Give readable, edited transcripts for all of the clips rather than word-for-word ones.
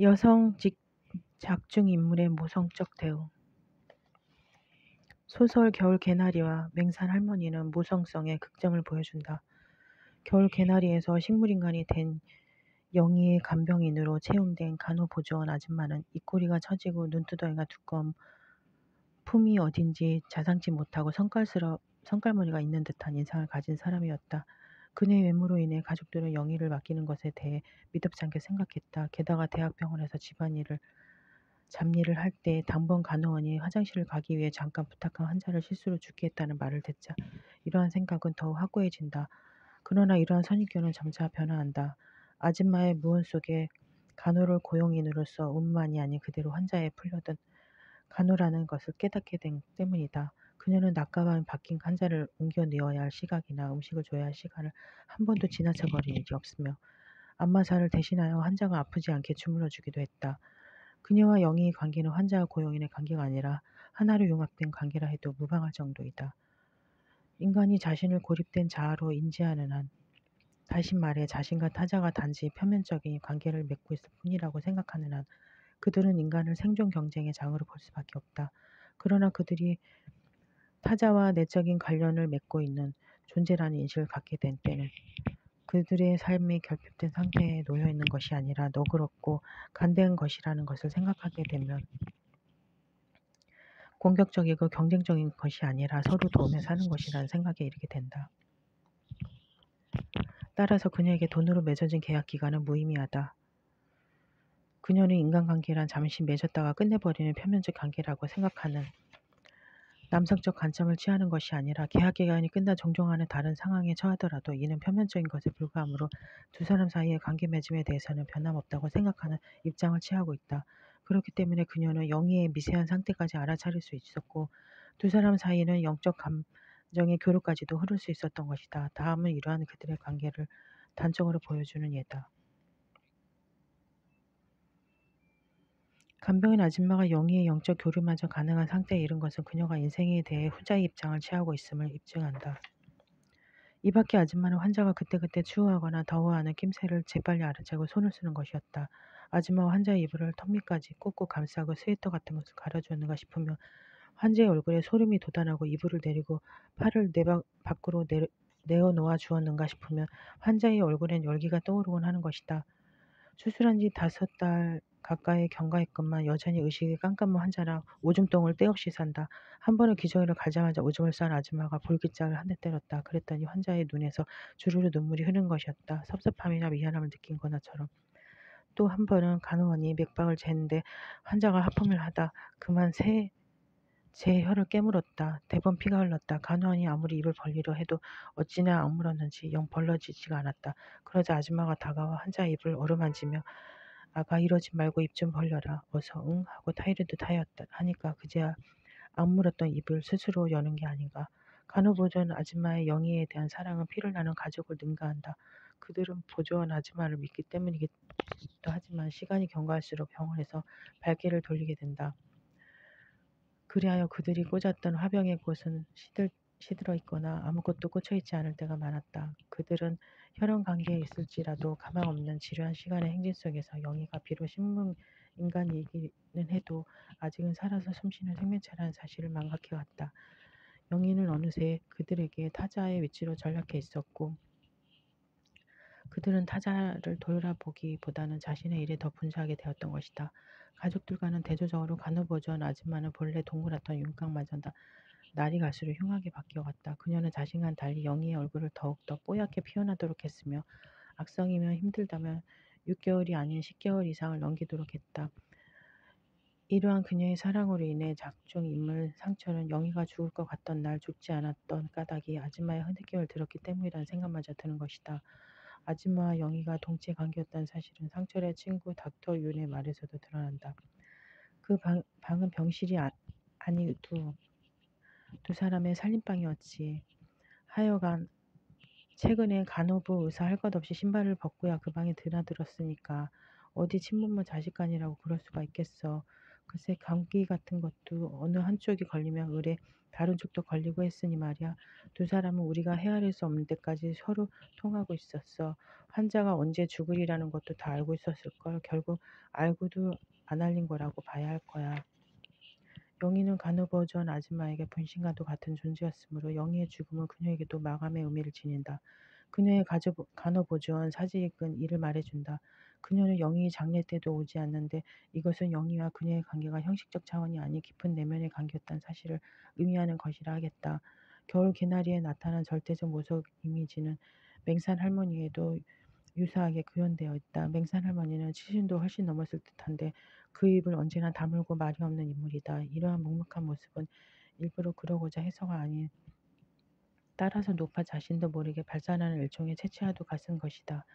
여성 작중 인물의 모성적 대우. 소설 겨울 개나리와 맹산 할머니는 모성성의 극점을 보여준다. 겨울 개나리에서 식물인간이 된 영희의 간병인으로 채용된 간호보조원 아줌마는 입꼬리가 처지고 눈두덩이가 두꺼운 품이 어딘지 자상치 못하고 성깔머리가 있는 듯한 인상을 가진 사람이었다. 그녀의 외모로 인해 가족들은 영희를 맡기는 것에 대해 미덥지 않게 생각했다. 게다가 대학병원에서 잡일을 할 때 당번 간호원이 화장실을 가기 위해 잠깐 부탁한 환자를 실수로 죽게 했다는 말을 듣자 이러한 생각은 더욱 확고해진다. 그러나 이러한 선입견은 점차 변화한다. 아줌마의 무언 속에 간호를 고용인으로서 의무만이 아닌 그대로 환자에 풀려든 간호라는 것을 깨닫게 된 때문이다. 그녀는 낮과 밤 바뀐 환자를 옮겨 내어야 할 시각이나 음식을 줘야 할 시간을 한 번도 지나쳐 버린 일이 없으며 안마사를 대신하여 환자가 아프지 않게 주물러 주기도 했다. 그녀와 영희의 관계는 환자와 고용인의 관계가 아니라 하나로 융합된 관계라 해도 무방할 정도이다. 인간이 자신을 고립된 자아로 인지하는 한, 다시 말해 자신과 타자가 단지 표면적인 관계를 맺고 있을 뿐이라고 생각하는 한, 그들은 인간을 생존 경쟁의 장으로 볼 수밖에 없다. 그러나 그들이 타자와 내적인 관련을 맺고 있는 존재라는 인식을 갖게 된 때는 그들의 삶이 결핍된 상태에 놓여 있는 것이 아니라 너그럽고 간대한 것이라는 것을 생각하게 되면 공격적이고 경쟁적인 것이 아니라 서로 도우며 사는 것이라는 생각에 이르게 된다. 따라서 그녀에게 돈으로 맺어진 계약 기간은 무의미하다. 그녀는 인간관계란 잠시 맺었다가 끝내버리는 표면적 관계라고 생각하는 남성적 관점을 취하는 것이 아니라 계약 기간이 끝나 종종하는 다른 상황에 처하더라도 이는 표면적인 것에 불과하므로 두 사람 사이의 관계 맺음에 대해서는 변함없다고 생각하는 입장을 취하고 있다. 그렇기 때문에 그녀는 영희의 미세한 상태까지 알아차릴 수 있었고 두 사람 사이는 영적 감정의 교류까지도 흐를 수 있었던 것이다. 다음은 이러한 그들의 관계를 단적으로 보여주는 예다. 간병인 아줌마가 영희의 영적 교류마저 가능한 상태에 이른 것은 그녀가 인생에 대해 후자의 입장을 취하고 있음을 입증한다. 이밖에 아줌마는 환자가 그때그때 추워하거나 더워하는 낌새를 재빨리 알아채고 손을 쓰는 것이었다. 아줌마와 환자의 이불을 턱밑까지 꾹꾹 감싸고 스웨터 같은 것을 갈아주었는가 싶으며 환자의 얼굴에 소름이 돋아나고 이불을 내리고 팔을 밖으로 내어 놓아 주었는가 싶으면 환자의 얼굴엔 열기가 떠오르곤 하는 것이다. 수술한 지 5달 가까이 경과했건만 여전히 의식이 깜깜한 환자랑 오줌똥을 때없이 산다. 한 번은 기저귀를 갈자마자 오줌을 싼 아줌마가 볼깃장을 한 대 때렸다. 그랬더니 환자의 눈에서 주르르 눈물이 흐르는 것이었다. 섭섭함이나 미안함을 느낀 거나처럼. 또 한 번은 간호원이 맥박을 재는데 환자가 하품을 하다 그만 제 혀를 깨물었다. 대번 피가 흘렀다. 간호원이 아무리 입을 벌리려 해도 어찌나 악물었는지 영 벌러지지가 않았다. 그러자 아줌마가 다가와 환자의 입을 어루만지며 아가 이러지 말고 입 좀 벌려라. 어서 응 하고 타이르듯 하니까 그제야 악물었던 입을 스스로 여는 게 아닌가. 간호보조원 아줌마의 영희에 대한 사랑은 피를 나는 가족을 능가한다. 그들은 보조원 아줌마를 믿기 때문이기도 하지만 시간이 경과할수록 병원에서 발길을 돌리게 된다. 그리하여 그들이 꽂았던 화병의 꽃은 시들어 있거나 아무것도 꽂혀 있지 않을 때가 많았다. 그들은 혈연 관계에 있을지라도 가망 없는 지루한 시간의 행진 속에서 영희가 비록 식물 인간이기는 해도 아직은 살아서 숨쉬는 생명체라는 사실을 망각해왔다. 영희는 어느새 그들에게 타자의 위치로 전락해 있었고 그들은 타자를 돌아보기보다는 자신의 일에 더 분주하게 되었던 것이다. 가족들과는 대조적으로 간호보조원 아줌마는 본래 동그랗던 윤곽마저 날이 갈수록 흉하게 바뀌어갔다. 그녀는 자신과는 달리 영희의 얼굴을 더욱더 뽀얗게 피어나도록 했으며 악성이면 힘들다면 6개월이 아닌 10개월 이상을 넘기도록 했다. 이러한 그녀의 사랑으로 인해 작중 인물 상처는 영희가 죽을 것 같던 날 죽지 않았던 까닭이 아줌마의 흐느낌을 들었기 때문이라는 생각마저 드는 것이다. 아줌마와 영희가 동체 관계였다는 사실은 상철의 친구 닥터 윤의 말에서도 드러난다. 그 방은 병실이 아니 두 사람의 살림방이었지. 하여간 최근에 간호부 의사 할 것 없이 신발을 벗고야 그 방에 드나들었으니까 어디 친부모 자식간이라고 그럴 수가 있겠어. 글쎄 감기 같은 것도 어느 한쪽이 걸리면 을에 다른 쪽도 걸리고 했으니 말이야. 두 사람은 우리가 헤아릴 수 없는 데까지 서로 통하고 있었어. 환자가 언제 죽으리라는 것도 다 알고 있었을걸. 결국 알고도 안 알린 거라고 봐야 할 거야. 영희는 간호보조원 아줌마에게 분신과도 같은 존재였으므로 영희의 죽음은 그녀에게도 마감의 의미를 지닌다. 그녀의 간호보조원 사직은 이를 말해준다. 그녀는 영희의 장례 때도 오지 않는데 이것은 영희와 그녀의 관계가 형식적 차원이 아닌 깊은 내면의 관계였다는 사실을 의미하는 것이라 하겠다. 겨울 개나리에 나타난 절대적 모속 이미지는 맹산 할머니에도 유사하게 구현되어 있다. 맹산 할머니는 70도 훨씬 넘었을 듯한데 그 입을 언제나 다물고 말이 없는 인물이다. 이러한 묵묵한 모습은 일부러 그러고자 해서가 아닌 따라서 높아 자신도 모르게 발산하는 일종의 채취와도 같은 것이다.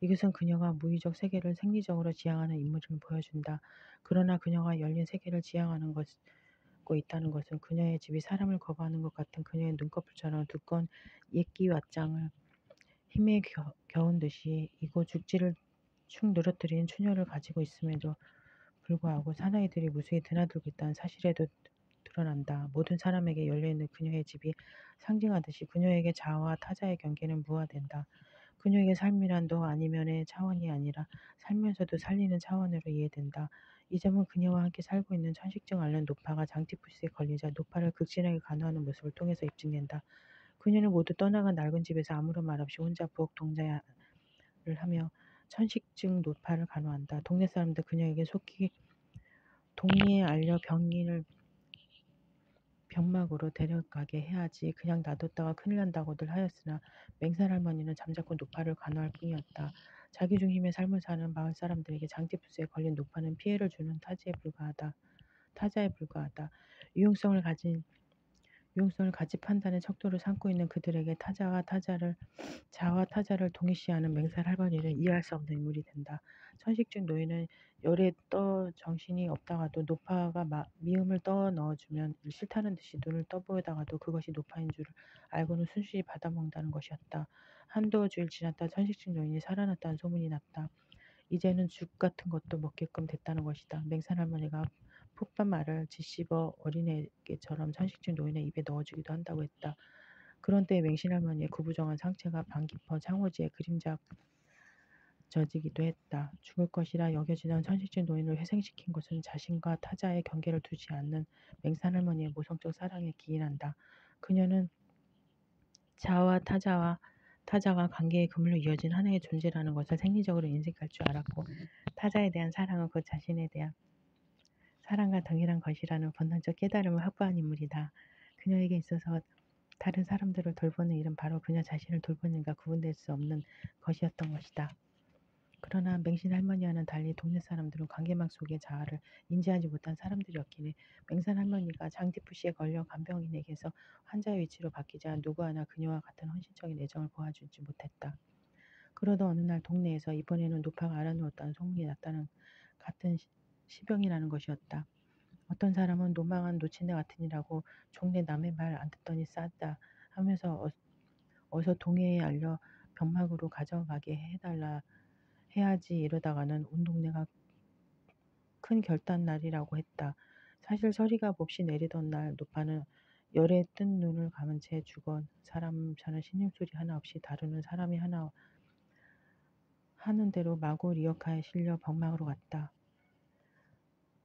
이것은 그녀가 무의적 세계를 생리적으로 지향하는 인물임을 보여준다. 그러나 그녀가 열린 세계를 지향하는 고 있다는 것은 그녀의 집이 사람을 거부하는 것 같은 그녀의 눈꺼풀처럼 두꺼운 예끼 왓장을 힘에 겨운 듯이 이고 죽지를 축 늘어뜨린 추녀를 가지고 있음에도 불구하고 사나이들이 무수히 드나들고 있다는 사실에도 드러난다. 모든 사람에게 열려있는 그녀의 집이 상징하듯이 그녀에게 자아와 타자의 경계는 무화된다. 그녀에게 삶이란 너 아니면의 차원이 아니라 살면서도 살리는 차원으로 이해된다. 이 점은 그녀와 함께 살고 있는 천식증 앓는 노파가 장티푸스에 걸리자 노파를 극진하게 간호하는 모습을 통해서 입증된다. 그녀는 모두 떠나간 낡은 집에서 아무런 말 없이 혼자 부엌 동자를 하며 천식증 노파를 간호한다. 동네 사람들 그녀에게 속히 동리에 알려 병인을 병막으로 데려가게 해야지 그냥 놔뒀다가 큰일 난다고들 하였으나 맹산 할머니는 잠자코 노파를 간호할 뿐이었다. 자기중심의 삶을 사는 마을 사람들에게 장티푸스에 걸린 노파는 피해를 주는 타자에 불과하다. 유용성을 가지 판단의 척도를 삼고 있는 그들에게 자와 타자를 동일시하는 맹살 할머니는 이해할 수 없는 인물이 된다. 천식증 노인은 열에 떠 정신이 없다가도 노파가 미음을 떠 넣어주면 싫다는 듯이 눈을 떠보다가도 그것이 노파인 줄을 알고는 순순히 받아먹는다는 것이었다. 한두 주일 지났다 천식증 노인이 살아났다는 소문이 났다. 이제는 죽 같은 것도 먹게끔 됐다는 것이다. 맹산 할머니가 풋밥 말을 짓씹어 어린애처럼 천식증 노인의 입에 넣어주기도 한다고 했다. 그런 때에 맹신 할머니의 구부정한 상체가 방 깊어 창호지에 그림자 젖이기도 했다. 죽을 것이라 여겨지던 천식증 노인을 회생시킨 것은 자신과 타자의 경계를 두지 않는 맹산 할머니의 모성적 사랑에 기인한다. 그녀는 자와 타자가 관계의 그물로 이어진 하나의 존재라는 것을 생리적으로 인식할 줄 알았고 타자에 대한 사랑은 그 자신에 대한 사랑과 동일한 것이라는 본능적 깨달음을 확보한 인물이다. 그녀에게 있어서 다른 사람들을 돌보는 일은 바로 그녀 자신을 돌보는 일과 구분될 수 없는 것이었던 것이다. 그러나 맹신 할머니와는 달리 동네 사람들은 관계망 속의 자아를 인지하지 못한 사람들이었기에 맹산 할머니가 장티푸시에 걸려 간병인에게서 환자의 위치로 바뀌자 누구 하나 그녀와 같은 헌신적인 애정을 보아주지 못했다. 그러던 어느 날 동네에서 이번에는 노파가 알아누웠다는 소문이 났다는 같은 시병이라는 것이었다. 어떤 사람은 노망한 노친네 같으니라고 종래 남의 말 안 듣더니 싸다 하면서 어서 동해에 알려 병막으로 가져가게 해달라 해야지 이러다가는 온 동네가 큰 결단 날이라고 했다. 사실 서리가 몹시 내리던 날 노파는 열에 뜬 눈을 감은 채 죽어 사람처럼 신음소리 하나 없이 다루는 사람이 하나 하는 대로 마구 리어카에 실려 병막으로 갔다.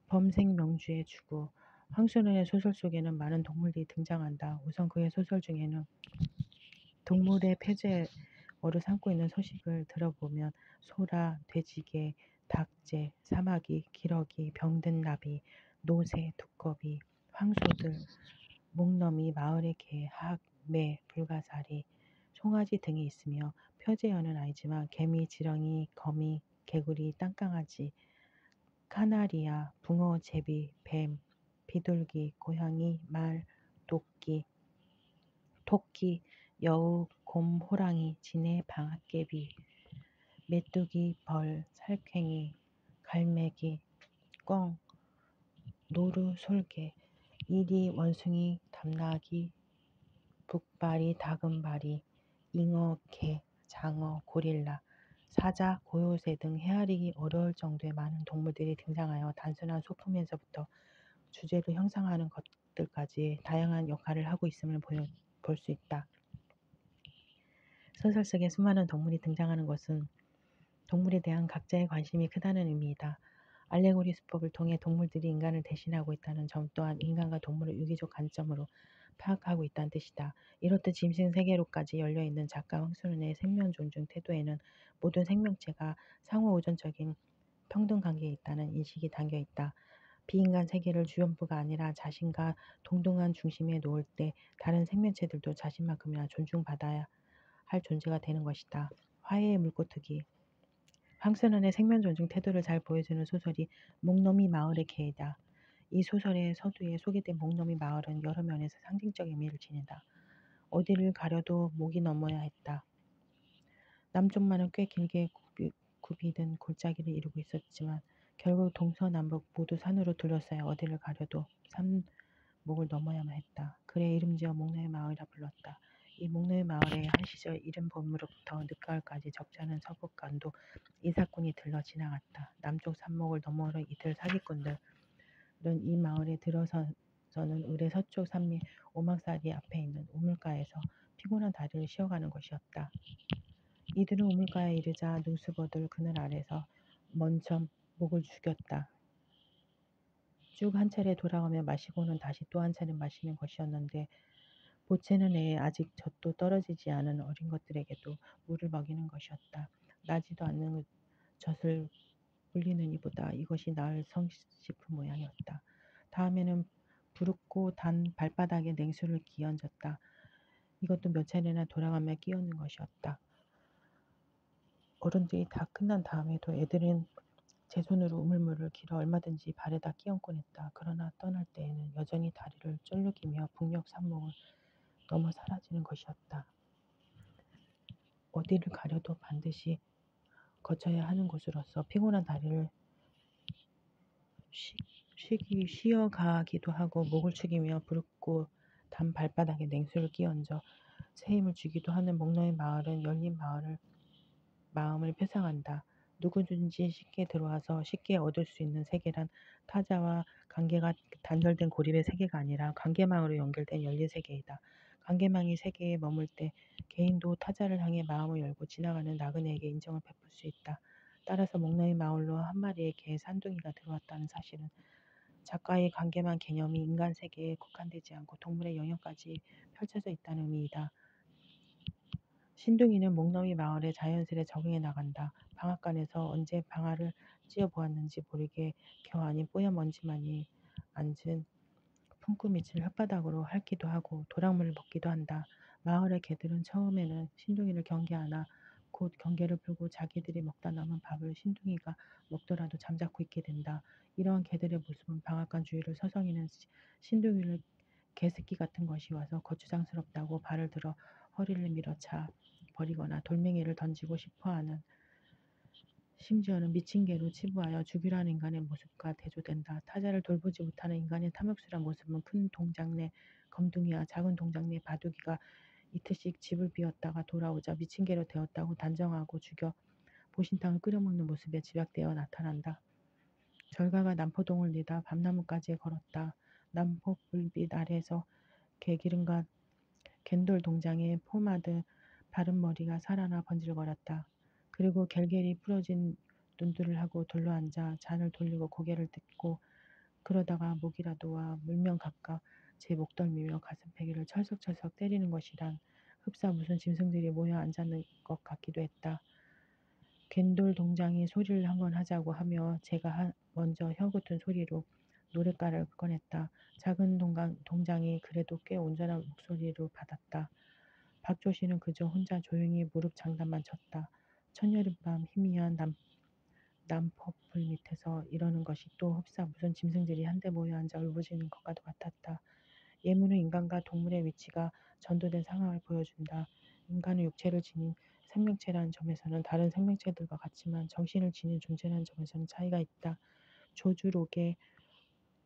범생명주의 주구 황순원의 소설 속에는 많은 동물들이 등장한다. 우선 그의 소설 중에는 동물의 폐제어를 삼고 있는 소식을 들어보면 소라, 돼지개, 닭재, 사마귀, 기러기, 병든 나비, 노새, 두꺼비, 황소들, 목넘이, 마을의 개, 학, 매, 불가사리, 송아지 등이 있으며 표제어는 아니지만 개미, 지렁이, 거미, 개구리, 땅강아지, 카나리아, 붕어, 제비, 뱀, 비둘기, 고양이, 말, 토끼, 여우, 곰, 호랑이, 지네, 방앗개비, 메뚜기, 벌, 살쾡이, 갈매기, 꿩, 노루, 솔개, 이리, 원숭이, 담나기, 북바리, 다금바리, 잉어, 개, 장어, 고릴라, 사자, 고요새 등 헤아리기 어려울 정도의 많은 동물들이 등장하여 단순한 소품에서부터 주제로 형상하는 것들까지 다양한 역할을 하고 있음을 볼 수 있다. 소설 속에 수많은 동물이 등장하는 것은 동물에 대한 각자의 관심이 크다는 의미이다. 알레고리 수법을 통해 동물들이 인간을 대신하고 있다는 점 또한 인간과 동물을 유기적 관점으로 파악하고 있다는 뜻이다. 이렇듯 짐승 세계로까지 열려있는 작가 황순원의 생명 존중 태도에는 모든 생명체가 상호 우존적인 평등 관계에 있다는 인식이 담겨 있다. 비인간 세계를 주연부가 아니라 자신과 동등한 중심에 놓을 때 다른 생명체들도 자신만큼이나 존중받아야 할 존재가 되는 것이다. 화해의 물고트기. 황순원의 생명 존중 태도를 잘 보여주는 소설이 목노미 마을의 개이다. 이 소설의 서두에 소개된 목노미 마을은 여러 면에서 상징적 의미를 지닌다. 어디를 가려도 목이 넘어야 했다. 남쪽만은 꽤 길게 굽이든 골짜기를 이루고 있었지만 결국 동서남북 모두 산으로 둘러싸여 어디를 가려도 산목을 넘어야만 했다. 그래 이름지어 목노미 마을이라 불렀다. 이 목노미 마을에 한 시절 이른 봄으로부터 늦가을까지 적잖은 서북간도 이삭군이 들러 지나갔다. 남쪽 산목을 너머로 이들 사기꾼들은 이 마을에 들어서는 의뢰 서쪽 산미 오막사리 앞에 있는 우물가에서 피곤한 다리를 쉬어가는 것이었다. 이들은 우물가에 이르자 누수버들 그늘 아래서 먼저 목을 죽였다. 쭉 한 차례 돌아가며 마시고는 다시 또 한 차례 마시는 것이었는데 보채는 애에 아직 젖도 떨어지지 않은 어린 것들에게도 물을 먹이는 것이었다. 나지도 않는 젖을 울리는 이보다 이것이 나을 성식품 모양이었다. 다음에는 부릅고 단 발바닥에 냉수를 끼얹었다. 이것도 몇 차례나 돌아가며 끼얹는 것이었다. 어른들이 다 끝난 다음에도 애들은 제 손으로 우물물을 길어 얼마든지 발에다 끼얹곤 했다. 그러나 떠날 때에는 여전히 다리를 쫄르기며 북녘 산목을 넘어 사라지는 것이었다. 어디를 가려도 반드시 거쳐야 하는 곳으로서 피곤한 다리를 쉬어가기도 하고 목을 축이며 부릅고 단 발바닥에 냉수를 끼얹어 새 힘을 주기도 하는 목노의 마을은 열린 마음을 표상한다. 누구든지 쉽게 들어와서 쉽게 얻을 수 있는 세계란 타자와 관계가 단절된 고립의 세계가 아니라 관계망으로 연결된 열린 세계이다. 관계망이 세계에 머물 때 개인도 타자를 향해 마음을 열고 지나가는 나그네에게 인정을 베풀 수 있다. 따라서 목노의 마을로 한 마리의 개 산둥이가 들어왔다는 사실은 작가의 관계망 개념이 인간 세계에 국한되지 않고 동물의 영역까지 펼쳐져 있다는 의미이다. 신둥이는 목노미 마을에 자연스레 적응해 나간다. 방앗간에서 언제 방아를 찧어 보았는지 모르게 겨 안이 뽀얀 먼지만이 앉은 품구 밑을 혓바닥으로 핥기도 하고 도락물을 먹기도 한다. 마을의 개들은 처음에는 신둥이를 경계하나 곧 경계를 풀고 자기들이 먹다 남은 밥을 신둥이가 먹더라도 잠자코 있게 된다. 이러한 개들의 모습은 방앗간 주위를 서성이는 신둥이를 개새끼 같은 것이 와서 거추장스럽다고 발을 들어 허리를 밀어차 버리거나 돌멩이를 던지고 싶어하는 심지어는 미친 개로 치부하여 죽이라는 인간의 모습과 대조된다. 타자를 돌보지 못하는 인간의 탐욕스러운 모습은 큰 동장내 검둥이와 작은 동장내 바둑이가 이틀씩 집을 비웠다가 돌아오자 미친 개로 되었다고 단정하고 죽여 보신탕을 끓여먹는 모습에 집약되어 나타난다. 절가가 남포동을 내다 밤나무까지 걸었다. 남포 불빛 아래에서 개기름과 갠돌 동장의 포마드 바른 머리가 살아나 번질거렸다. 그리고 결겔이 부러진 눈들을 하고 둘러앉아 잔을 돌리고 고개를 듣고 그러다가 목이라도 와 물면 각각 제 목덜미며 가슴페기를 철썩철썩 때리는 것이란 흡사 무슨 짐승들이 모여 앉았는 것 같기도 했다. 갠돌 동장이 소리를 한번 하자고 하며 제가 먼저 혀붙은 소리로 노랫가락을 꺼냈다. 작은 동장이 그래도 꽤 온전한 목소리로 받았다. 박조씨는 그저 혼자 조용히 무릎 장단만 쳤다. 천여름밤 희미한 남퍼풀 밑에서 이러는 것이 또 흡사 무슨 짐승들이 한데 모여 앉아 울부짖는 것과도 같았다. 예문은 인간과 동물의 위치가 전도된 상황을 보여준다. 인간은 육체를 지닌 생명체라는 점에서는 다른 생명체들과 같지만 정신을 지닌 존재라는 점에서는 차이가 있다. 조주록의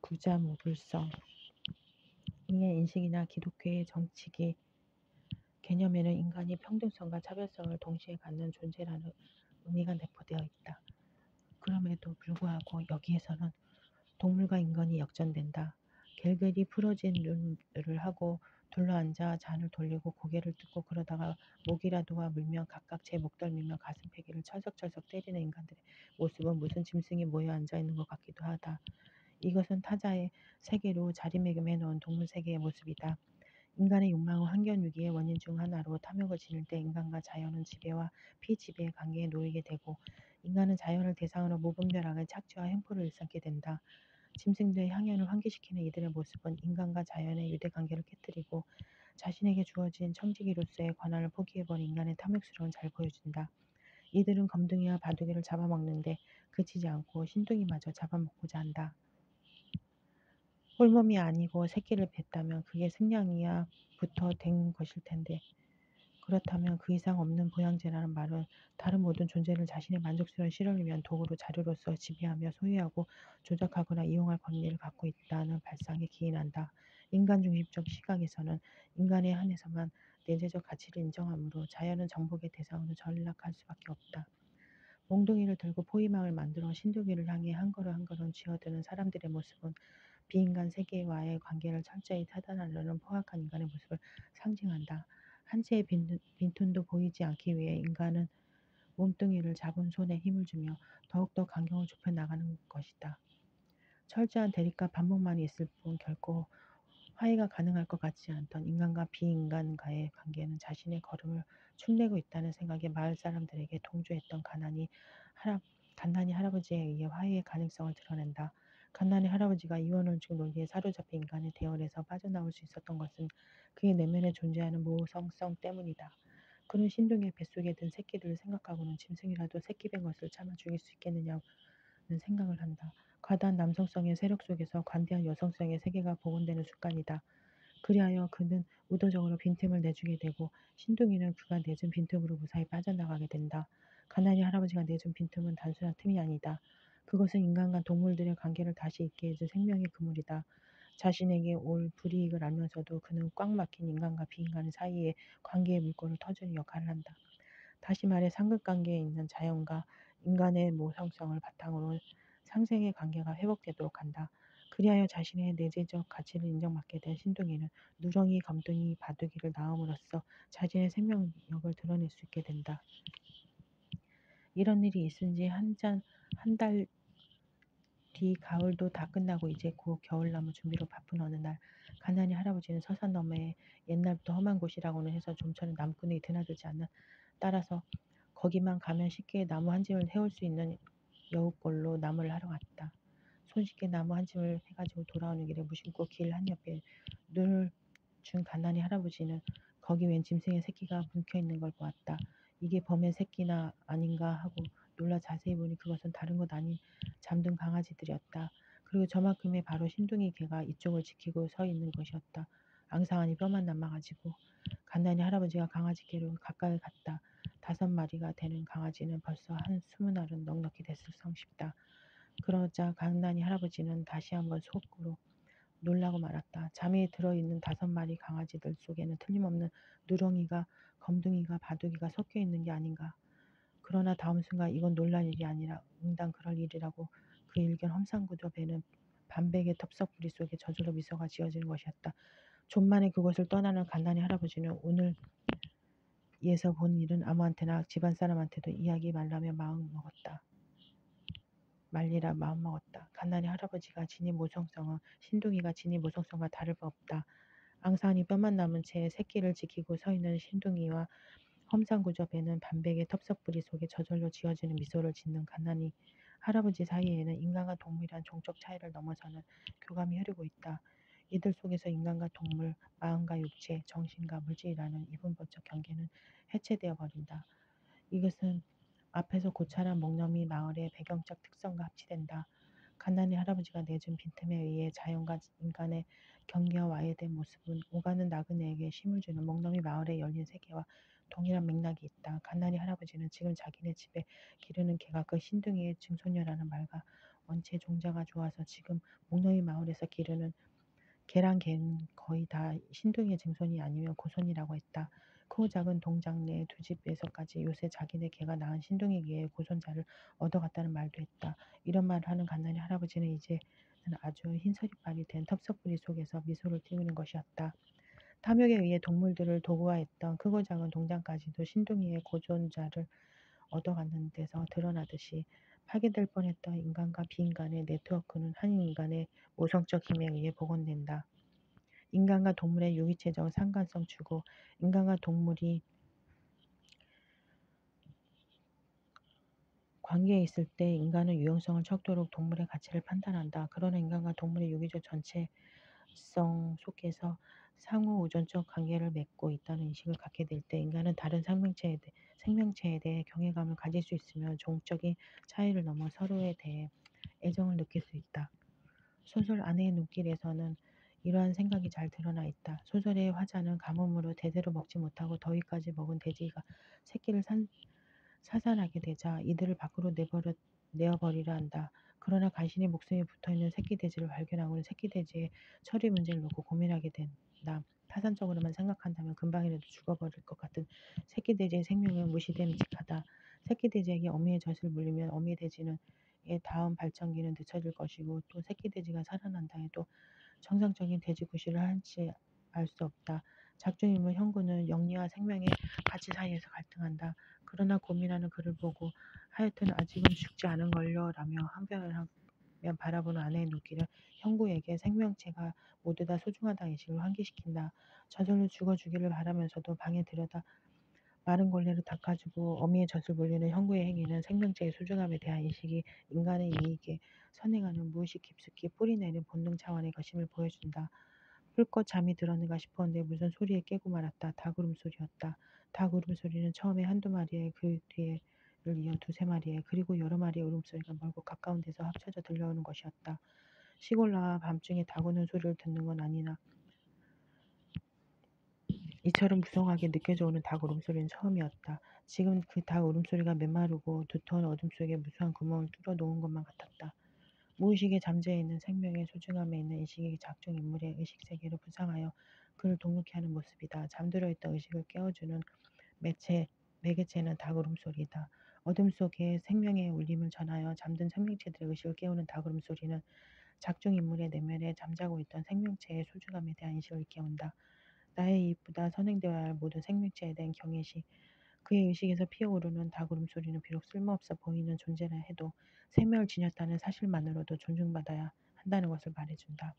구자무불성 이의 인식이나 기독교의 정치기 개념에는 인간이 평등성과 차별성을 동시에 갖는 존재라는 의미가 내포되어 있다. 그럼에도 불구하고 여기에서는 동물과 인간이 역전된다. 갤갤이 풀어진 눈을 하고 둘러앉아 잔을 돌리고 고개를 뜯고 그러다가 목이라도가 물며 각각 제 목덜미며 가슴페기를 철썩철썩 때리는 인간들의 모습은 무슨 짐승이 모여 앉아있는 것 같기도 하다. 이것은 타자의 세계로 자리매김해 놓은 동물 세계의 모습이다. 인간의 욕망은 환경 위기의 원인 중 하나로 탐욕을 지닐 때 인간과 자연은 지배와 피지배의 관계에 놓이게 되고 인간은 자연을 대상으로 무분별하게 착취와 횡포를 일삼게 된다. 짐승들의 향연을 환기시키는 이들의 모습은 인간과 자연의 유대관계를 깨뜨리고 자신에게 주어진 청지기로서의 권한을 포기해버린 인간의 탐욕스러운 잘 보여준다. 이들은 검둥이와 바둑이를 잡아먹는데 그치지 않고 신둥이마저 잡아먹고자 한다. 홀몸이 아니고 새끼를 뱄다면 그게 승냥이야부터 된 것일 텐데 그렇다면 그 이상 없는 보양제라는 말은 다른 모든 존재를 자신의 만족스러운 실현을 위한 도구로 자료로서 지배하며 소유하고 조작하거나 이용할 권리를 갖고 있다는 발상에 기인한다. 인간 중심적 시각에서는 인간에 한해서만 내재적 가치를 인정하므로 자연은 정복의 대상으로 전락할 수밖에 없다. 몽둥이를 들고 포위망을 만들어 신두기를 향해 한 걸음 한 걸음 쥐어드는 사람들의 모습은 비인간 세계와의 관계를 철저히 차단하려는 포악한 인간의 모습을 상징한다. 한 채의 빈틈도 보이지 않기 위해 인간은 몸뚱이를 잡은 손에 힘을 주며 더욱더 간격을 좁혀 나가는 것이다. 철저한 대립과 반목만이 있을 뿐 결코 화해가 가능할 것 같지 않던 인간과 비인간과의 관계는 자신의 걸음을 축내고 있다는 생각에 마을 사람들에게 동조했던 갓난이 할아버지에 의해 화해의 가능성을 드러낸다. 갓난이 할아버지가 이원론적 논리에 사로잡힌 인간의 대열에서 빠져나올 수 있었던 것은 그의 내면에 존재하는 모성성 때문이다. 그는 신둥이의 뱃속에 든 새끼들을 생각하고는 짐승이라도 새끼 뵌 것을 참아 죽일 수 있겠느냐는 생각을 한다. 과다한 남성성의 세력 속에서 관대한 여성성의 세계가 복원되는 순간이다. 그리하여 그는 의도적으로 빈틈을 내주게 되고 신둥이는 그가 내준 빈틈으로 무사히 빠져나가게 된다. 가나니 할아버지가 내준 빈틈은 단순한 틈이 아니다. 그것은 인간과 동물들의 관계를 다시 있게 해줄 생명의 그물이다. 자신에게 올 불이익을 알면서도 그는 꽉 막힌 인간과 비인간 사이에 관계의 물꼬를 터주는 역할을 한다. 다시 말해 상극관계에 있는 자연과 인간의 모성성을 바탕으로 상생의 관계가 회복되도록 한다. 그리하여 자신의 내재적 가치를 인정받게 된 신둥이는 누렁이, 검둥이, 바둑이를 낳음으로써 자신의 생명력을 드러낼 수 있게 된다. 이런 일이 있은 지 한 달 뒤 가을도 다 끝나고 이제 곧 겨울나무 준비로 바쁜 어느 날 가나니 할아버지는 서산 너머에 옛날부터 험한 곳이라고는 해서 좀처럼 나무꾼이 드나들지 않는 따라서 거기만 가면 쉽게 나무 한 짐을 해올 수 있는 여우골로 나무를 하러 갔다. 손쉽게 나무 한 짐을 해가지고 돌아오는 길에 무심코 길 한옆에 눈을 준 가난이 할아버지는 거기 웬 짐승의 새끼가 묵혀있는 걸 보았다. 이게 범의 새끼나 아닌가 하고 놀라 자세히 보니 그것은 다른 것 아닌 잠든 강아지들이었다. 그리고 저만큼의 바로 신둥이 개가 이쪽을 지키고 서 있는 것이었다. 앙상하니 뼈만 남아가지고 간단히 할아버지가 강아지 개로 가까이 갔다. 5마리가 되는 강아지는 벌써 한 20알은 넉넉히 됐을 성쉽다. 그러자 간단히 할아버지는 다시 한번 속으로 놀라고 말았다. 잠에 들어있는 5마리 강아지들 속에는 틀림없는 누렁이가, 검둥이가, 바둑이가 섞여 있는 게 아닌가. 그러나 다음 순간 이건 놀랄 일이 아니라 응당 그럴 일이라고 그 일견 험상궂어 배는 반백의 텁석부리 속에 저절로 미소가 지어지는 것이었다. 좀 만에 그곳을 떠나는 간단히 할아버지는 오늘 예서 본 일은 아무한테나 집안 사람한테도 이야기 말리라 마음먹었다. 간난이 할아버지가 지닌 모성성은 신둥이가 지닌 모성성과 다를 바 없다. 앙상이 뼈만 남은 채 새끼를 지키고 서 있는 신둥이와 험상궂어 배는 반백의 텁석부리 속에 저절로 지어지는 미소를 짓는 간난이 할아버지 사이에는 인간과 동물이란 종적 차이를 넘어서는 교감이 흐르고 있다. 이들 속에서 인간과 동물, 마음과 육체, 정신과 물질이라는 이분법적 경계는 해체되어 버린다. 이것은 앞에서 고찰한 목넘이 마을의 배경적 특성과 합치된다. 가난이 할아버지가 내준 빈틈에 의해 자연과 인간의 경계와 와해된 모습은 오가는 나그네에게 힘을 주는 목넘이 마을의 열린 세계와 동일한 맥락이 있다. 가난이 할아버지는 지금 자기네 집에 기르는 개가 그 신둥이의 증손녀라는 말과 원체 종자가 좋아서 지금 목넘이 마을에서 기르는 개랑 개는 거의 다 신둥이의 증손이 아니면 고손이라고 했다. 크고 작은 동장 내 두 집에서까지 요새 자기네 개가 낳은 신둥이기에 고손자를 얻어갔다는 말도 했다. 이런 말을 하는 간난이 할아버지는 이제는 아주 흰서리빨이 된 텁석부리 속에서 미소를 띄우는 것이었다. 탐욕에 의해 동물들을 도구화했던 크고 작은 동장까지도 신둥이의 고존자를 얻어갔는 데서 드러나듯이 파괴될 뻔했던 인간과 비인간의 네트워크는 한 인간의 모성적 힘에 의해 복원된다. 인간과 동물의 유기체적 상관성 추구, 인간과 동물이 관계에 있을 때 인간은 유용성을 척도록 동물의 가치를 판단한다. 그러나 인간과 동물의 유기적 전체성 속에서 상호 우존적 관계를 맺고 있다는 인식을 갖게 될 때 인간은 다른 생명체에 대해 경외감을 가질 수 있으며 종적인 차이를 넘어 서로에 대해 애정을 느낄 수 있다. 소설 아내의 눈길에서는 이러한 생각이 잘 드러나 있다. 소설의 화자는 가뭄으로 대대로 먹지 못하고 더위까지 먹은 돼지가 새끼를 사살하게 되자 이들을 밖으로 내어버리려 한다. 그러나 간신히 목숨이 붙어있는 새끼 돼지를 발견하고는 새끼 돼지의 처리 문제를 놓고 고민하게 된다. 타산적으로만 생각한다면 금방이라도 죽어버릴 것 같은 새끼 돼지의 생명은 무시됨직하다. 새끼 돼지에게 어미의 젖을 물리면 어미 돼지는 의 다음 발전기는 늦춰질 것이고 또 새끼 돼지가 살아난다 해도 정상적인 돼지 구실을 할지 알 수 없다. 작중인물 형구는 영리와 생명의 가치 사이에서 갈등한다. 그러나 고민하는 그를 보고 하여튼 아직은 죽지 않은 걸요 라며 한편으로 바라보는 아내의 눈길은 형구에게 생명체가 모두 다 소중하다는 인식을 환기시킨다. 저절로 죽어주기를 바라면서도 방에 들여다 마른 걸레를 닦아주고 어미의 젖을 물리는 형구의 행위는 생명체의 소중함에 대한 인식이 인간의 이익에 선행하는 무의식 깊숙이 뿌리내린 본능 차원의 것임을 보여준다. 훌껏 잠이 들었는가 싶었는데 무슨 소리에 깨고 말았다. 닭 울음소리였다. 닭 울음소리는 처음에 한두 마리에 그 뒤에를 이어 두세 마리에 그리고 여러 마리의 울음소리가 멀고 가까운 데서 합쳐져 들려오는 것이었다. 시골 나와 밤중에 닭 우는 소리를 듣는 건 아니나 이처럼 무성하게 느껴져 오는 닭 울음소리는 처음이었다. 지금 그 닭 울음소리가 메마르고 두터운 어둠 속에 무수한 구멍을 뚫어 놓은 것만 같았다. 무의식에 잠재해 있는 생명의 소중함에 있는 인식이 작중 인물의 의식세계를 부상하여 그를 동요케 하는 모습이다. 잠들어 있던 의식을 깨워주는 매개체는 닭 울음소리이다. 어둠 속에 생명의 울림을 전하여 잠든 생명체들의 의식을 깨우는 닭 울음소리는 작중 인물의 내면에 잠자고 있던 생명체의 소중함에 대한 인식을 깨운다. 나의 이익보다 선행되어야 할 모든 생명체에 대한 경외심, 그의 의식에서 피어오르는 닭 울음소리는 비록 쓸모없어 보이는 존재라 해도 생명을 지녔다는 사실만으로도 존중받아야 한다는 것을 말해준다.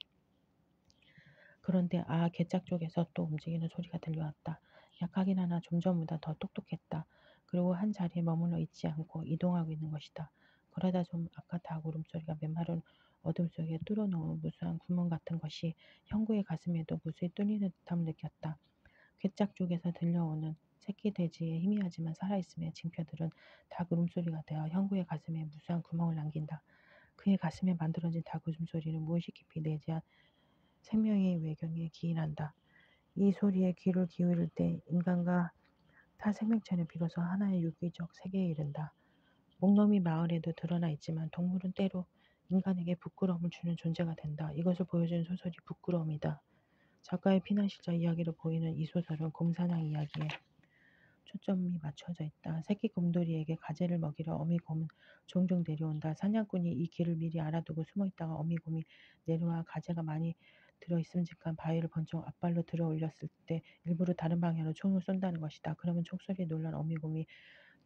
그런데 개짝 쪽에서 또 움직이는 소리가 들려왔다. 약하긴 하나 좀 전보다 더 똑똑했다. 그리고 한 자리에 머물러 있지 않고 이동하고 있는 것이다. 그러다 좀 아까 닭 울음소리가 메마른 어둠 속에 뚫어놓은 무수한 구멍 같은 것이 형구의 가슴에도 무수히 뚫리는 듯함을 느꼈다. 괴짝 쪽에서 들려오는 새끼 돼지의 희미하지만 살아있음의 징표들은 닭 울음소리가 되어 형구의 가슴에 무수한 구멍을 남긴다. 그의 가슴에 만들어진 닭 울음소리는 무의식 깊이 내재한 생명의 외경에 기인한다. 이 소리에 귀를 기울일 때 인간과 타 생명체는 비로소 하나의 유기적 세계에 이른다. 목놈이 마을에도 드러나 있지만 동물은 때로 인간에게 부끄러움을 주는 존재가 된다. 이것을 보여주는 소설이 부끄러움이다. 작가의 피난 시절 이야기로 보이는 이 소설은 곰사냥 이야기에 초점이 맞춰져 있다. 새끼 곰돌이에게 가재를 먹이려 어미 곰은 종종 내려온다. 사냥꾼이 이 길을 미리 알아두고 숨어 있다가 어미 곰이 내려와 가재가 많이 들어있음직한 바위를 번쩍 앞발로 들어 올렸을 때 일부러 다른 방향으로 총을 쏜다는 것이다. 그러면 총소리에 놀란 어미 곰이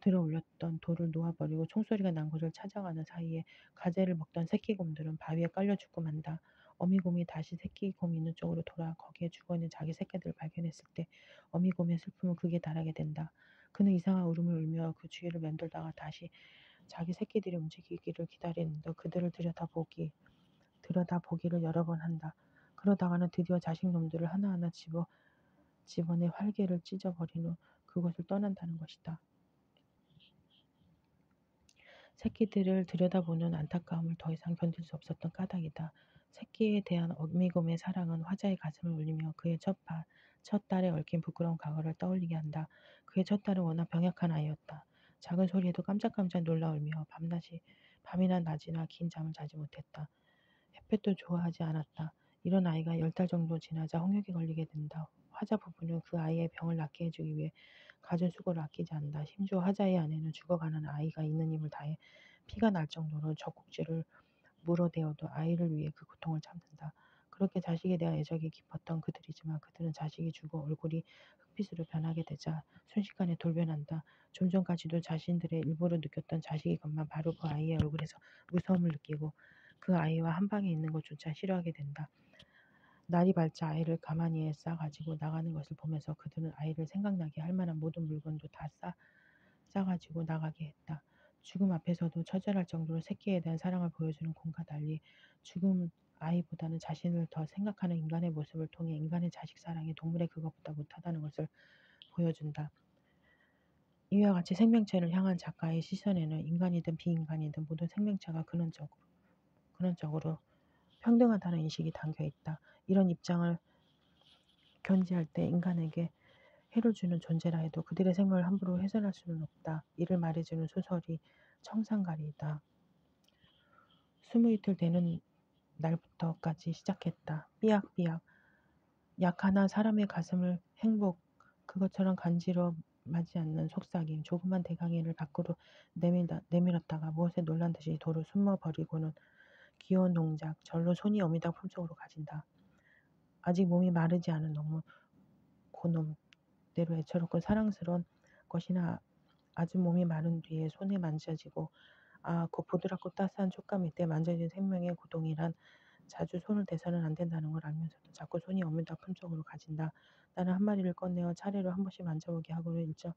들어 올렸던 돌을 놓아버리고 총소리가 난 곳을 찾아가는 사이에 가재를 먹던 새끼 곰들은 바위에 깔려 죽고 만다. 어미곰이 다시 새끼 곰 있는 쪽으로 돌아 거기에 죽어있는 자기 새끼들을 발견했을 때 어미곰의 슬픔은 극에 달하게 된다. 그는 이상한 울음을 울며 그 주위를 맴돌다가 다시 자기 새끼들이 움직이기를 기다리는데 그들을 들여다보기를 여러 번 한다. 그러다가는 드디어 자식 놈들을 하나하나 집어내 활개를 찢어버린 후 그곳을 떠난다는 것이다. 새끼들을 들여다보는 안타까움을 더 이상 견딜 수 없었던 까닭이다. 새끼에 대한 어미곰의 사랑은 화자의 가슴을 울리며 그의 첫 딸에 얽힌 부끄러운 과거를 떠올리게 한다. 그의 첫 딸은 워낙 병약한 아이였다. 작은 소리에도 깜짝깜짝 놀라 울며 밤이나 낮이나 긴 잠을 자지 못했다. 햇볕도 좋아하지 않았다. 이런 아이가 10달 정도 지나자 홍역에 걸리게 된다. 화자 부부는 그 아이의 병을 낫게 해주기 위해 가진 수고를 아끼지 않는다. 심지어 화자의 아내는 죽어가는 아이가 있는 힘을 다해 피가 날 정도로 젖꼭지를 물어대어도 아이를 위해 그 고통을 참는다. 그렇게 자식에 대한 애정이 깊었던 그들이지만 그들은 자식이 죽어 얼굴이 흑빛으로 변하게 되자 순식간에 돌변한다. 좀 전까지도 자신들의 일부러 느꼈던 자식이건만 바로 그 아이의 얼굴에서 무서움을 느끼고 그 아이와 한 방에 있는 것조차 싫어하게 된다. 날이 밝자 아이를 가마니에 싸가지고 나가는 것을 보면서 그들은 아이를 생각나게 할 만한 모든 물건도 다 싸가지고 나가게 했다. 죽음 앞에서도 처절할 정도로 새끼에 대한 사랑을 보여주는 곰과 달리 죽음 아이보다는 자신을 더 생각하는 인간의 모습을 통해 인간의 자식 사랑이 동물의 그것보다 못하다는 것을 보여준다. 이와 같이 생명체를 향한 작가의 시선에는 인간이든 비인간이든 모든 생명체가 근원적으로 평등하다는 인식이 담겨 있다. 이런 입장을 견지할 때 인간에게 해를 주는 존재라 해도 그들의 생명을 함부로 훼손할 수는 없다. 이를 말해주는 소설이 청산가리이다. 20이틀 되는 날부터까지 시작했다. 삐약삐약. 약 하나 사람의 가슴을 행복 그것처럼 간지럼하지 않는 속삭임. 조그만 대강이를 밖으로 내밀었다가 무엇에 놀란 듯이 도로 숨어버리고는 귀여운 동작. 절로 손이 어미다 품속으로 가진다. 아직 몸이 마르지 않은 너무 고놈대로 애처롭고 사랑스러운 것이나 아주 몸이 마른 뒤에 손에 만져지고 그 부드럽고 따스한 촉감 밑에 만져진 생명의 고동이란 자주 손을 대서는 안 된다는 걸 알면서도 자꾸 손이 어미다 품속으로 가진다. 나는 한 마리를 꺼내어 차례로 한 번씩 만져보게 하고는 일정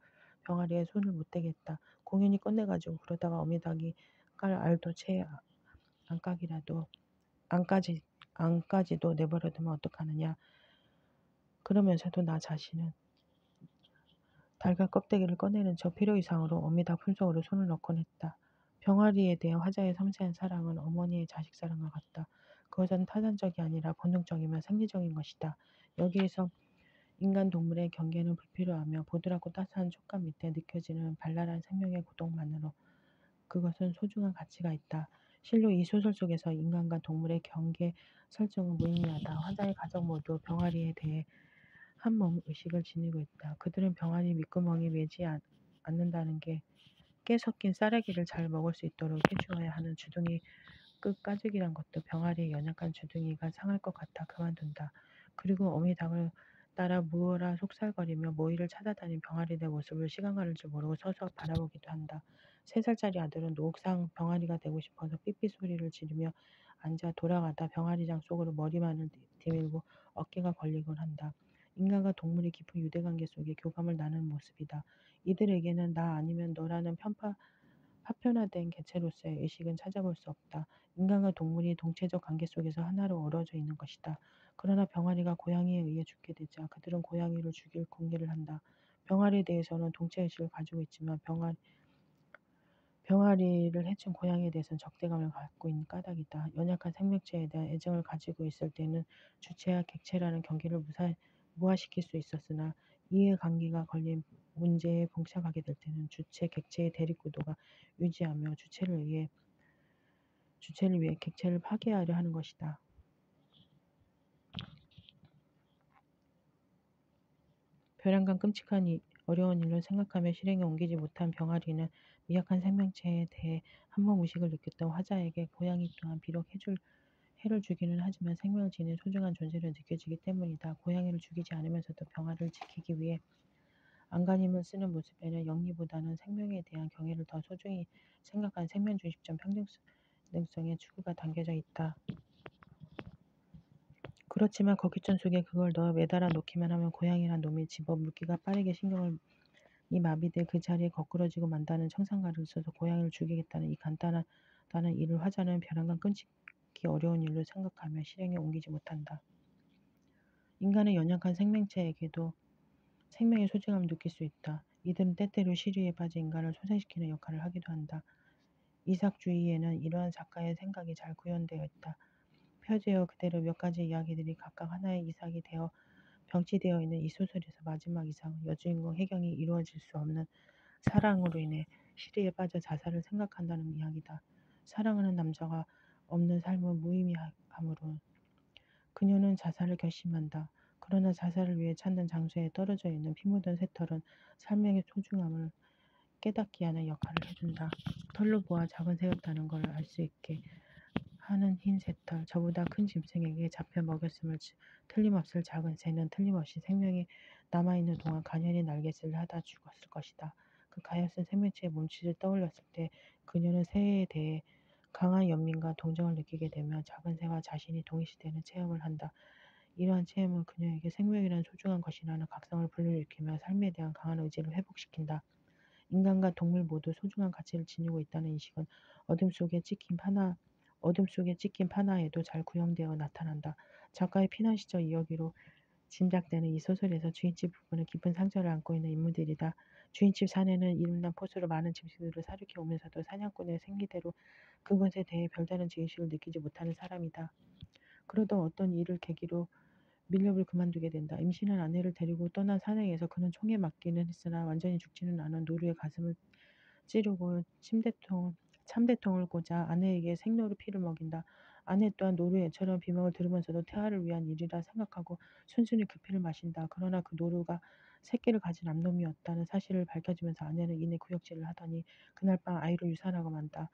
병아리에 손을 못 대게 했다. 공연히 꺼내가지고 그러다가 어미닭이 깔 알도 채 안까기라도 안까지도 내버려두면 어떡하느냐. 그러면서도 나 자신은 달걀 껍데기를 꺼내는 척 필요 이상으로 어미닭 품속으로 손을 넣곤 했다. 병아리에 대한 화자의 섬세한 사랑은 어머니의 자식 사랑과 같다. 그것은 타산적이 아니라 본능적이며 생리적인 것이다. 여기에서 인간 동물의 경계는 불필요하며 보드랍고 따스한 촉감 밑에 느껴지는 발랄한 생명의 고통만으로 그것은 소중한 가치가 있다. 실로 이 소설 속에서 인간과 동물의 경계 설정은 무의미하다. 화자의 가족 모두 병아리에 대해 한 몸 의식을 지니고 있다. 그들은 병아리 밑구멍이 매지 않는다는 게 깨 섞인 쌀아기를 잘 먹을 수 있도록 해주어야 하는 주둥이 끝 가죽이란 것도 병아리의 연약한 주둥이가 상할 것 같아 그만둔다. 그리고 어미닭을 따라 무어라 속살거리며 모이를 찾아다닌 병아리의 모습을 시간 가는 줄 모르고 서서 바라보기도 한다. 3살짜리 아들은 옥상 병아리가 되고 싶어서 삐삐 소리를 지르며 앉아 돌아가다 병아리장 속으로 머리만을 디밀고 어깨가 걸리곤 한다. 인간과 동물이 깊은 유대관계 속에 교감을 나누는 모습이다. 이들에게는 나 아니면 너라는 파편화된 개체로서의 의식은 찾아볼 수 없다. 인간과 동물이 동체적 관계 속에서 하나로 어우러져 있는 것이다. 그러나 병아리가 고양이에 의해 죽게 되자 그들은 고양이를 죽일 궁리를 한다. 병아리에 대해서는 동체의식을 가지고 있지만 병아리를 해친 고양이에 대해서는 적대감을 갖고 있는 까닭이다. 연약한 생명체에 대한 애정을 가지고 있을 때는 주체와 객체라는 경계를 무화시킬 수 있었으나 이해관계가 걸린 문제에 봉착하게 될 때는 주체, 객체의 대립구도가 유지하며 주체를 위해 객체를 파괴하려 하는 것이다. 벼랑간 끔찍한 어려운 일로 생각하며 실행에 옮기지 못한 병아리는 미약한 생명체에 대해 한몸 의식을 느꼈던 화자에게 고양이 또한 비록 해를 주기는 하지만 생명을 지닌 소중한 존재로 느껴지기 때문이다. 고양이를 죽이지 않으면서도 병아리를 지키기 위해 안간힘을 쓰는 모습에는 영리보다는 생명에 대한 경애를 더 소중히 생각한 생명중심적 평등성의 추구가 담겨져 있다. 그렇지만 거깃존 속에 그걸 넣어 매달아 놓기만 하면 고양이란 놈이 집어 물기가 빠르게 신경이 마비돼 그 자리에 거꾸러지고 만다는 청산가리를 써서 고양이를 죽이겠다는 이 간단하다는 일을 화자는 벼랑간 끔찍히 어려운 일로 생각하며 실행에 옮기지 못한다. 인간의 연약한 생명체에게도 생명의 소중함을 느낄 수 있다. 이들은 때때로 시리에 빠져 인간을 소생시키는 역할을 하기도 한다. 이삭주의에는 이러한 작가의 생각이 잘 구현되어 있다. 표제어 그대로 몇 가지 이야기들이 각각 하나의 이삭이 되어 병치되어 있는 이 소설에서 마지막 이삭은 여주인공 해경이 이루어질 수 없는 사랑으로 인해 시리에 빠져 자살을 생각한다는 이야기다. 사랑하는 남자가 없는 삶은 무의미하므로 그녀는 자살을 결심한다. 그러나 자살을 위해 찾는 장소에 떨어져 있는 피 묻은 새털은 삶의 소중함을 깨닫게 하는 역할을 해준다. 털로 보아 작은 새였다는 걸 알 수 있게 하는 흰 새털, 저보다 큰 짐승에게 잡혀 먹였음을 틀림없을 작은 새는 틀림없이 생명이 남아있는 동안 가련히 날갯짓을 하다 죽었을 것이다. 그 가엾은 생명체의 몸짓을 떠올렸을 때 그녀는 새에 대해 강한 연민과 동정을 느끼게 되며 작은 새와 자신이 동일시되는 체험을 한다. 이러한 체험은 그녀에게 생명이란 소중한 것이라는 각성을 불러일으키며 삶에 대한 강한 의지를 회복시킨다. 인간과 동물 모두 소중한 가치를 지니고 있다는 인식은 어둠 속에 찍힌 파나 어둠 속에 찍힌 파나에도 잘 구현되어 나타난다. 작가의 피난 시절 이야기로 짐작되는 이 소설에서 주인집 부부는 깊은 상처를 안고 있는 인물들이다. 주인집 사내는 이름난 포수로 많은 짐승들을 사륙해 오면서도 사냥꾼의 생리대로 그것에 대해 별다른 죄의식을 느끼지 못하는 사람이다. 그러다 어떤 일을 계기로 밀렵을 그만두게 된다. 임신한 아내를 데리고 떠난 사냥에서 그는 총에 맞기는 했으나 완전히 죽지는 않은 노루의 가슴을 찌르고 참대통을 꽂아 아내에게 생로로 피를 먹인다. 아내 또한 노루의 애처로운 비명을 들으면서도 태아를 위한 일이라 생각하고 순순히 그 피를 마신다. 그러나 그 노루가 새끼를 가진 암놈이었다는 사실을 밝혀지면서 아내는 이내 구역질을 하더니 그날 밤 아이를 유산하고 만다.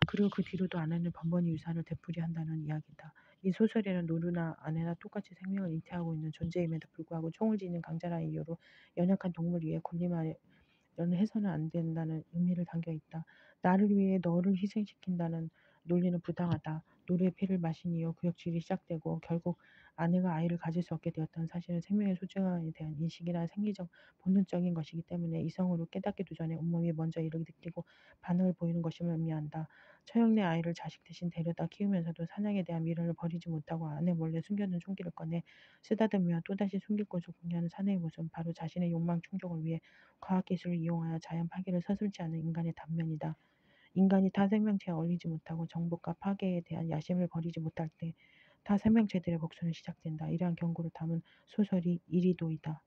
그리고 그 뒤로도 아내는 번번이 유산을 되풀이한다는 이야기다. 이 소설에는 노루나 아내나 똑같이 생명을 잉태하고 있는 존재임에도 불구하고 총을 쥐는 강자라는 이유로 연약한 동물 위에 군림하려는 해서는 안 된다는 의미를 담겨 있다. 나를 위해 너를 희생시킨다는 논리는 부당하다. 노루의 피를 마신 이후 구역질이 시작되고 결국 아내가 아이를 가질 수 없게 되었다는 사실은 생명의 소중함에 대한 인식이나 생리적 본능적인 것이기 때문에 이성으로 깨닫기도 전에 온몸이 먼저 이를 느끼고 반응을 보이는 것임을 의미한다. 처형내 아이를 자식 대신 데려다 키우면서도 사냥에 대한 미련을 버리지 못하고 아내 몰래 숨겨둔 총기를 꺼내 쓰다듬으며 또다시 숨길 곳을 공개하는 사내의 모습은 바로 자신의 욕망 충족을 위해 과학기술을 이용하여 자연 파괴를 서슴지 않은 인간의 단면이다. 인간이 타 생명체에 어울리지 못하고 정복과 파괴에 대한 야심을 버리지 못할 때 타 생명체들의 복수는 시작된다. 이러한 경고를 담은 소설이 이리도이다.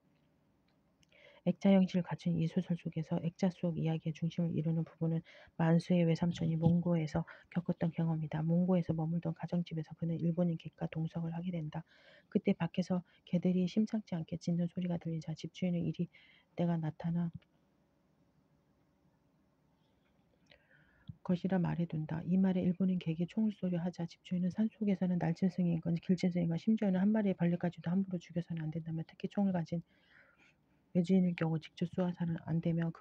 액자 형식을 갖춘 이 소설 속에서 액자 속 이야기의 중심을 이루는 부분은 만수의 외삼촌이 몽고에서 겪었던 경험이다. 몽고에서 머물던 가정집에서 그는 일본인 객과 동석을 하게 된다. 그때 밖에서 개들이 심상치 않게 짖는 소리가 들리자 집주인은 이리 때가 나타나 것이라 말해둔다. 이 말에 일본인 객이 총을 쏘려 하자 집주인은 산속에서는 날짐승이건 길짐승이건 심지어는 한 마리의 벌레까지도 함부로 죽여서는 안 된다며 특히 총을 가진 외지인일 경우 직접 쏘아서는 안 되며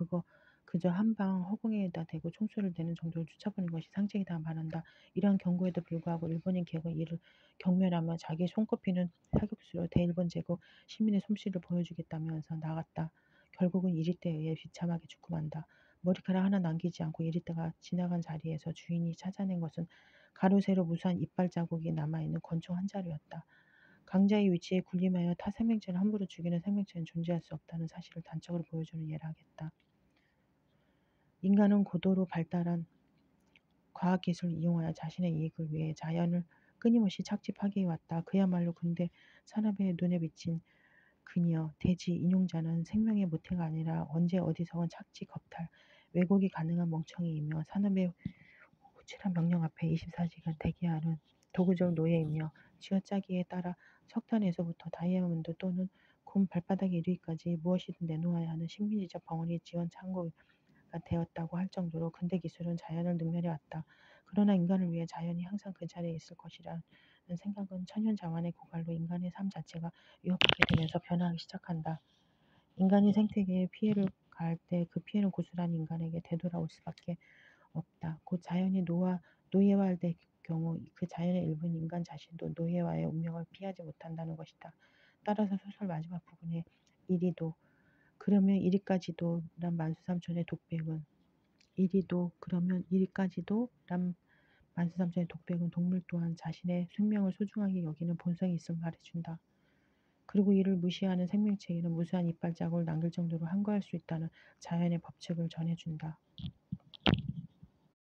그저 한 방 허공에다 대고 총소리를 내는 정도로 쫓아보는 것이 상책이다 말한다. 이러한 경고에도 불구하고 일본인 객은 이를 경멸하며 자기 손꼽히는 사격수로 대일본 제국 시민의 솜씨를 보여주겠다면서 나갔다. 결국은 이리떼에 의해 비참하게 죽고 만다. 머리카락 하나 남기지 않고 이리떼가 지나간 자리에서 주인이 찾아낸 것은 가로 세로 무수한 이빨 자국이 남아있는 권총 한 자루였다. 강자의 위치에 군림하여 타 생명체를 함부로 죽이는 생명체는 존재할 수 없다는 사실을 단적으로 보여주는 예라 하겠다. 인간은 고도로 발달한 과학기술을 이용하여 자신의 이익을 위해 자연을 끊임없이 착취파괴해왔다. 그야말로 근대 산업의 눈에 비친 그녀, 돼지, 인용자는 생명의 모태가 아니라 언제 어디서건 착취, 겁탈, 왜곡이 가능한 멍청이이며 산업의 호출한 명령 앞에 24시간 대기하는 도구적 노예이며 쥐어짜기에 따라 석탄에서부터 다이아몬드 또는 곰 발바닥에 이르기까지 무엇이든 내놓아야 하는 식민지적 벙어리 지원 창고가 되었다고 할 정도로 근대 기술은 자연을 능멸해 왔다. 그러나 인간을 위해 자연이 항상 그 자리에 있을 것이라는 생각은 천연자원의 고갈로 인간의 삶 자체가 위협하게 되면서 변화하기 시작한다. 인간이 생태계에 피해를 가할 때 그 피해는 고스란히 인간에게 되돌아올 수밖에 없다. 곧 자연이 노예화될 경우 그 자연의 일부인 인간 자신도 노예와의 운명을 피하지 못한다는 것이다. 따라서 소설 마지막 부분에 이리도 그러면 이리까지도 란 만수삼촌의 독백은 이리도 그러면 이리까지도 란 만수삼촌의 독백은 동물 또한 자신의 생명을 소중하게 여기는 본성이 있음을 말해준다. 그리고 이를 무시하는 생명체에는 무수한 이빨 자국을 남길 정도로 항거할 수 있다는 자연의 법칙을 전해준다.